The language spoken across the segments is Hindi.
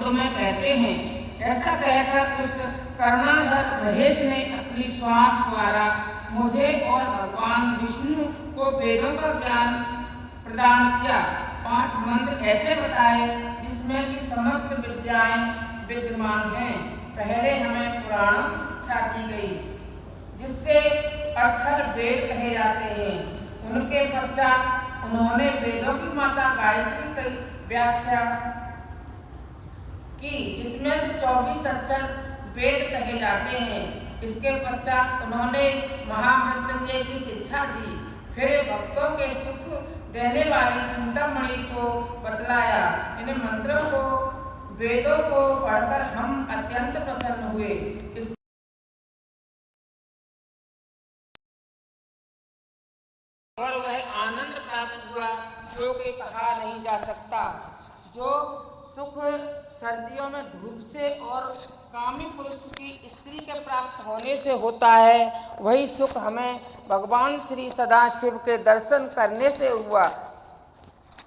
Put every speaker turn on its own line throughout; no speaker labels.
तुम्हें कहते हैं। ऐसा कहकर उस कर्णाधर महेश ने अपनी श्वास द्वारा मुझे और भगवान विष्णु को वेदों का ज्ञान प्रदान किया। 5 मंत्र ऐसे बताए जिसमें कि समस्त विद्याएं विद्यमान हैं। पहले हमें पुराणों की शिक्षा दी गई जिससे अक्षर वेद कहे जाते हैं। उनके पश्चात उन्होंने वेदों की माता गायत्री की व्याख्या की जिसमें 24 अक्षर वेद कहे जाते हैं। इसके पश्चात उन्होंने महामृत्युंजय की शिक्षा दी। फिर भक्तों के सुख देने वाली चिंतामणि को बतलाया। इन मंत्रों को वेदों को पढ़कर हम अत्यंत प्रसन्न हुए। और वह आनंद प्राप्त हुआ जो कि कहा नहीं जा सकता। जो सुख सर्दियों में धूप से और कामी पुरुष की स्त्री के प्राप्त होने से होता है, वही सुख हमें भगवान श्री सदाशिव के दर्शन करने से हुआ।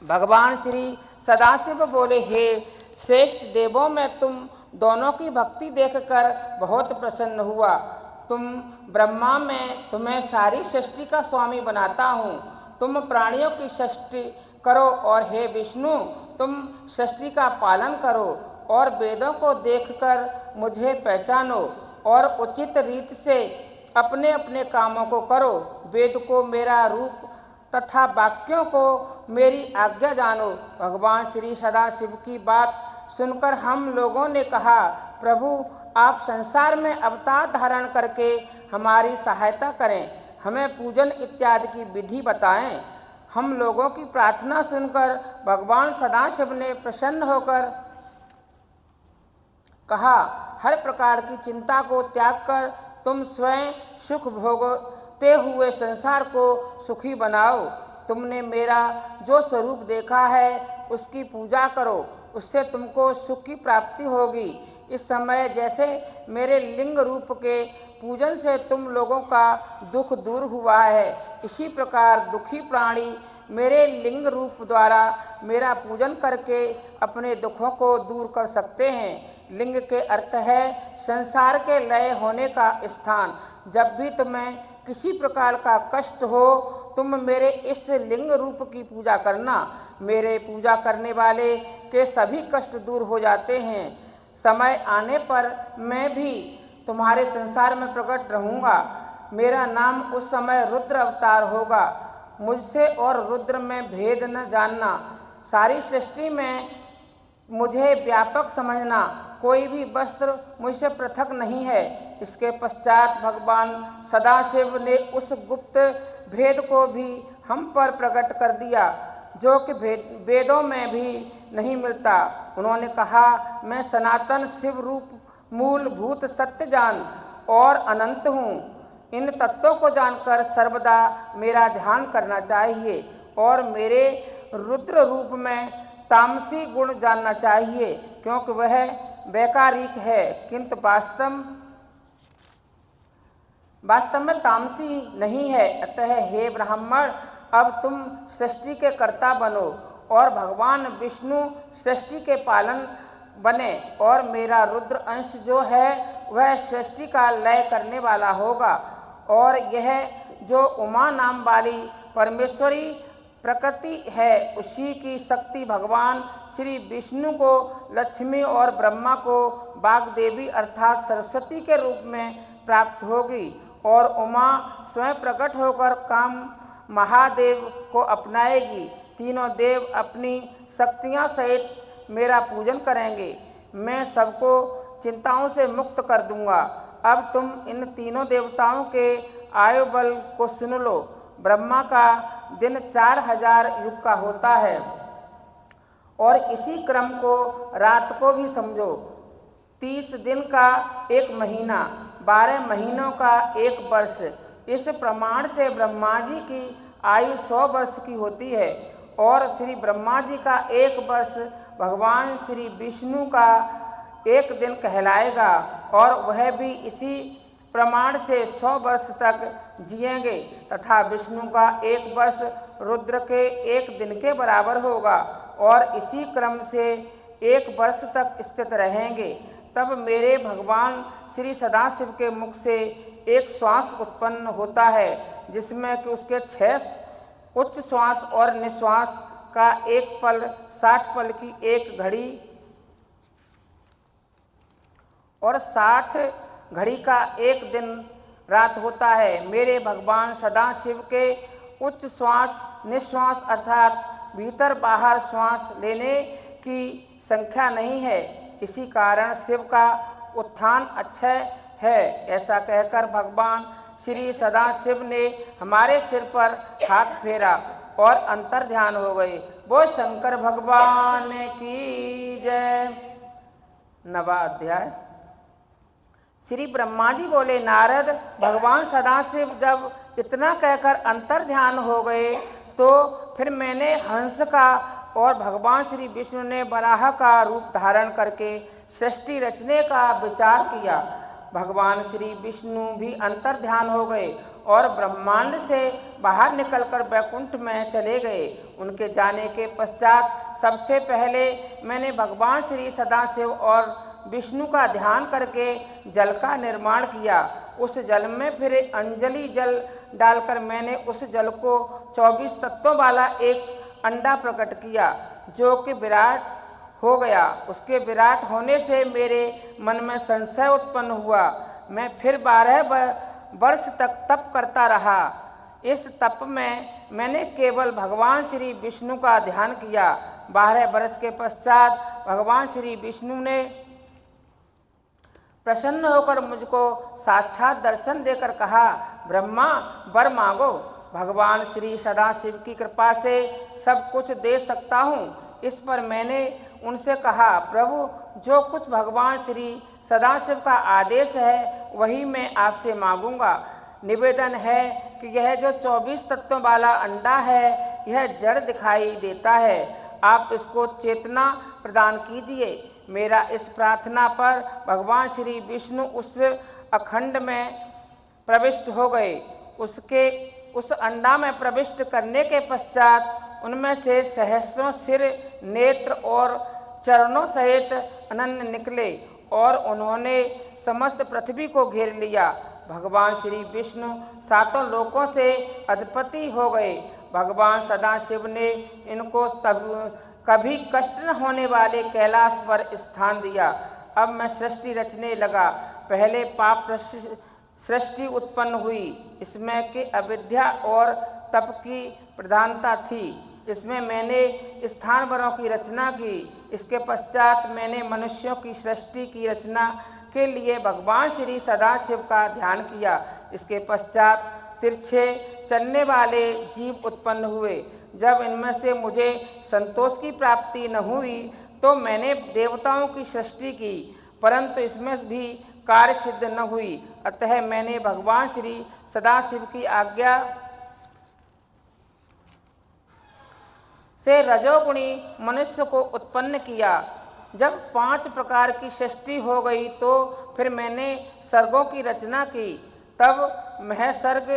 भगवान श्री सदाशिव बोले, हे श्रेष्ठ देवों में तुम दोनों की भक्ति देखकर बहुत प्रसन्न हुआ। तुम ब्रह्मा में तुम्हें सारी सृष्टि का स्वामी बनाता हूँ। तुम प्राणियों की सृष्टि करो और हे विष्णु तुम सृष्टि का पालन करो और वेदों को देखकर मुझे पहचानो और उचित रीत से अपने अपने कामों को करो। वेद को मेरा रूप तथा वाक्यों को मेरी आज्ञा जानो। भगवान श्री सदाशिव की बात सुनकर हम लोगों ने कहा, प्रभु आप संसार में अवतार धारण करके हमारी सहायता करें, हमें पूजन इत्यादि की विधि बताएं। हम लोगों की प्रार्थना सुनकर भगवान सदाशिव ने प्रसन्न होकर कहा, हर प्रकार की चिंता को त्याग कर तुम स्वयं सुख भोगते हुए संसार को सुखी बनाओ। तुमने मेरा जो स्वरूप देखा है उसकी पूजा करो, उससे तुमको सुख की प्राप्ति होगी। इस समय जैसे मेरे लिंग रूप के पूजन से तुम लोगों का दुख दूर हुआ है, इसी प्रकार दुखी प्राणी मेरे लिंग रूप द्वारा मेरा पूजन करके अपने दुखों को दूर कर सकते हैं। लिंग के अर्थ है संसार के लय होने का स्थान। जब भी तुम्हें किसी प्रकार का कष्ट हो तुम मेरे इस लिंग रूप की पूजा करना। मेरे पूजा करने वाले के सभी कष्ट दूर हो जाते हैं। समय आने पर मैं भी तुम्हारे संसार में प्रकट रहूँगा। मेरा नाम उस समय रुद्र अवतार होगा। मुझसे और रुद्र में भेद न जानना। सारी सृष्टि में मुझे व्यापक समझना। कोई भी वस्त्र मुझसे पृथक नहीं है। इसके पश्चात भगवान सदाशिव ने उस गुप्त भेद को भी हम पर प्रकट कर दिया जो कि वेदों में भी नहीं मिलता। उन्होंने कहा, मैं सनातन शिव रूप मूलभूत सत्य जान और अनंत हूँ। इन तत्वों को जानकर सर्वदा मेरा ध्यान करना चाहिए और मेरे रुद्र रूप में तामसी गुण जानना चाहिए, क्योंकि वह वैकारिक है किंतु वास्तव में तामसी नहीं है। अतः हे ब्राह्मण, अब तुम सृष्टि के कर्ता बनो और भगवान विष्णु सृष्टि के पालन बने और मेरा रुद्र अंश जो है वह सृष्टि का लय करने वाला होगा। और यह जो उमा नाम वाली परमेश्वरी प्रकृति है उसी की शक्ति भगवान श्री विष्णु को लक्ष्मी और ब्रह्मा को वाग्देवी अर्थात सरस्वती के रूप में प्राप्त होगी और उमा स्वयं प्रकट होकर काम महादेव को अपनाएगी। तीनों देव अपनी शक्तियां सहित मेरा पूजन करेंगे। मैं सबको चिंताओं से मुक्त कर दूंगा। अब तुम इन तीनों देवताओं के आयु बल को सुन लो। ब्रह्मा का दिन 4000 युग का होता है और इसी क्रम को रात को भी समझो। 30 दिन का एक महीना, 12 महीनों का एक वर्ष। इस प्रमाण से ब्रह्मा जी की आयु 100 वर्ष की होती है और श्री ब्रह्मा जी का एक वर्ष भगवान श्री विष्णु का एक दिन कहलाएगा और वह भी इसी प्रमाण से 100 वर्ष तक जिएंगे तथा विष्णु का एक वर्ष रुद्र के एक दिन के बराबर होगा और इसी क्रम से 1 वर्ष तक स्थित रहेंगे। तब मेरे भगवान श्री सदाशिव के मुख से एक श्वास उत्पन्न होता है, जिसमें कि उसके 6 उच्च श्वास और निश्वास का एक पल 60 पल की एक घड़ी और 60 घड़ी का एक दिन रात होता है। मेरे भगवान सदाशिव के उच्च श्वास निश्वास अर्थात भीतर बाहर श्वास लेने की संख्या नहीं है, इसी कारण शिव का उत्थान अक्षय है। ऐसा कहकर भगवान श्री सदाशिव ने हमारे सिर पर हाथ फेरा और अंतर ध्यान हो गए। वो शंकर भगवान की जय। 9वां अध्याय। श्री ब्रह्मा जी बोले, नारद, भगवान सदाशिव जब इतना कहकर अंतर ध्यान हो गए तो फिर मैंने हंस का और भगवान श्री विष्णु ने वराह का रूप धारण करके सृष्टि रचने का विचार किया। भगवान श्री विष्णु भी अंतर ध्यान हो गए और ब्रह्मांड से बाहर निकलकर वैकुंठ में चले गए। उनके जाने के पश्चात सबसे पहले मैंने भगवान श्री सदाशिव और विष्णु का ध्यान करके जल का निर्माण किया। उस जल में फिर अंजलि जल डालकर मैंने उस जल को 24 तत्वों वाला एक अंडा प्रकट किया, जो कि विराट हो गया। उसके विराट होने से मेरे मन में संशय उत्पन्न हुआ। मैं फिर 12 वर्ष तक तप करता रहा। इस तप में मैंने केवल भगवान श्री विष्णु का ध्यान किया। 12 वर्ष के पश्चात भगवान श्री विष्णु ने प्रसन्न होकर मुझको साक्षात दर्शन देकर कहा, ब्रह्मा, वर मांगो। भगवान श्री सदाशिव की कृपा से सब कुछ दे सकता हूँ। इस पर मैंने उनसे कहा, प्रभु, जो कुछ भगवान श्री सदाशिव का आदेश है वही मैं आपसे मांगूंगा। निवेदन है कि यह जो 24 तत्वों वाला अंडा है यह जड़ दिखाई देता है, आप इसको चेतना प्रदान कीजिए। मेरा इस प्रार्थना पर भगवान श्री विष्णु उस अखंड में प्रविष्ट हो गए। उस अंडा में प्रविष्ट करने के पश्चात उनमें से सहस्रों सिर, नेत्र और चरणों सहित अनन्य निकले और उन्होंने समस्त पृथ्वी को घेर लिया। भगवान श्री विष्णु 7 लोकों से अधिपति हो गए। भगवान सदाशिव ने इनको कभी कष्ट न होने वाले कैलाश पर स्थान दिया। अब मैं सृष्टि रचने लगा। पहले पाप सृष्टि उत्पन्न हुई। इसमें कि अविद्या और तप की प्रधानता थी। इसमें मैंने स्थानवरों की रचना की। इसके पश्चात मैंने मनुष्यों की सृष्टि की रचना के लिए भगवान श्री सदाशिव का ध्यान किया। इसके पश्चात तिरछे चलने वाले जीव उत्पन्न हुए। जब इनमें से मुझे संतोष की प्राप्ति न हुई तो मैंने देवताओं की सृष्टि की, परंतु इसमें भी कार्य सिद्ध न हुई। अतः मैंने भगवान श्री सदाशिव की आज्ञा से रजोगुणी मनुष्य को उत्पन्न किया। जब 5 प्रकार की सृष्टि हो गई तो फिर मैंने सर्गों की रचना की। तब महसर्ग,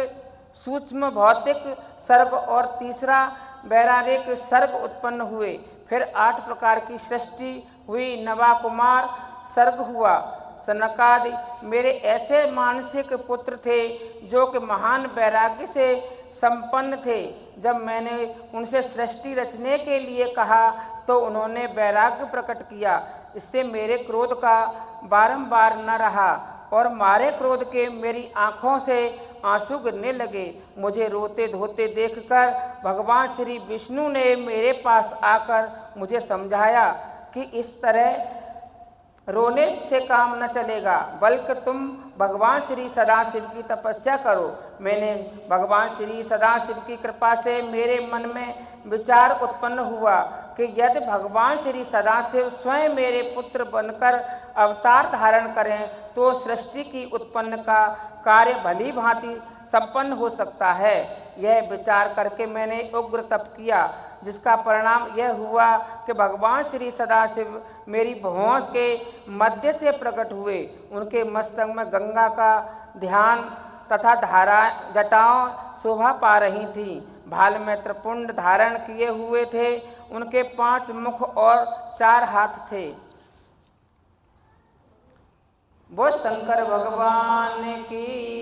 सूक्ष्म भौतिक सर्ग और तीसरा वैरारिक सर्ग उत्पन्न हुए। फिर 8 प्रकार की सृष्टि हुई। नवाकुमार सर्ग हुआ। सनकादि मेरे ऐसे मानसिक पुत्र थे जो कि महान वैराग्य से संपन्न थे। जब मैंने उनसे सृष्टि रचने के लिए कहा तो उन्होंने वैराग्य प्रकट किया। इससे मेरे क्रोध का बारंबार न रहा और मारे क्रोध के मेरी आँखों से आंसू गिरने लगे। मुझे रोते धोते देखकर भगवान श्री विष्णु ने मेरे पास आकर मुझे समझाया कि इस तरह रोने से काम न चलेगा, बल्कि तुम भगवान श्री सदाशिव की तपस्या करो। मैंने भगवान श्री सदाशिव की कृपा से मेरे मन में विचार उत्पन्न हुआ कि यदि भगवान श्री सदाशिव स्वयं मेरे पुत्र बनकर अवतार धारण करें तो सृष्टि की उत्पन्न का कार्य भली भांति संपन्न हो सकता है। यह विचार करके मैंने उग्र तप किया, जिसका परिणाम यह हुआ कि भगवान श्री सदाशिव मेरी भुवों के मध्य से प्रकट हुए। उनके मस्तक में गंगा का ध्यान तथा धारा जटाओं शोभा पा रही थीं। भाल में त्रिपुंड धारण किए हुए थे। उनके 5 मुख और 4 हाथ थे। वो शंकर भगवान की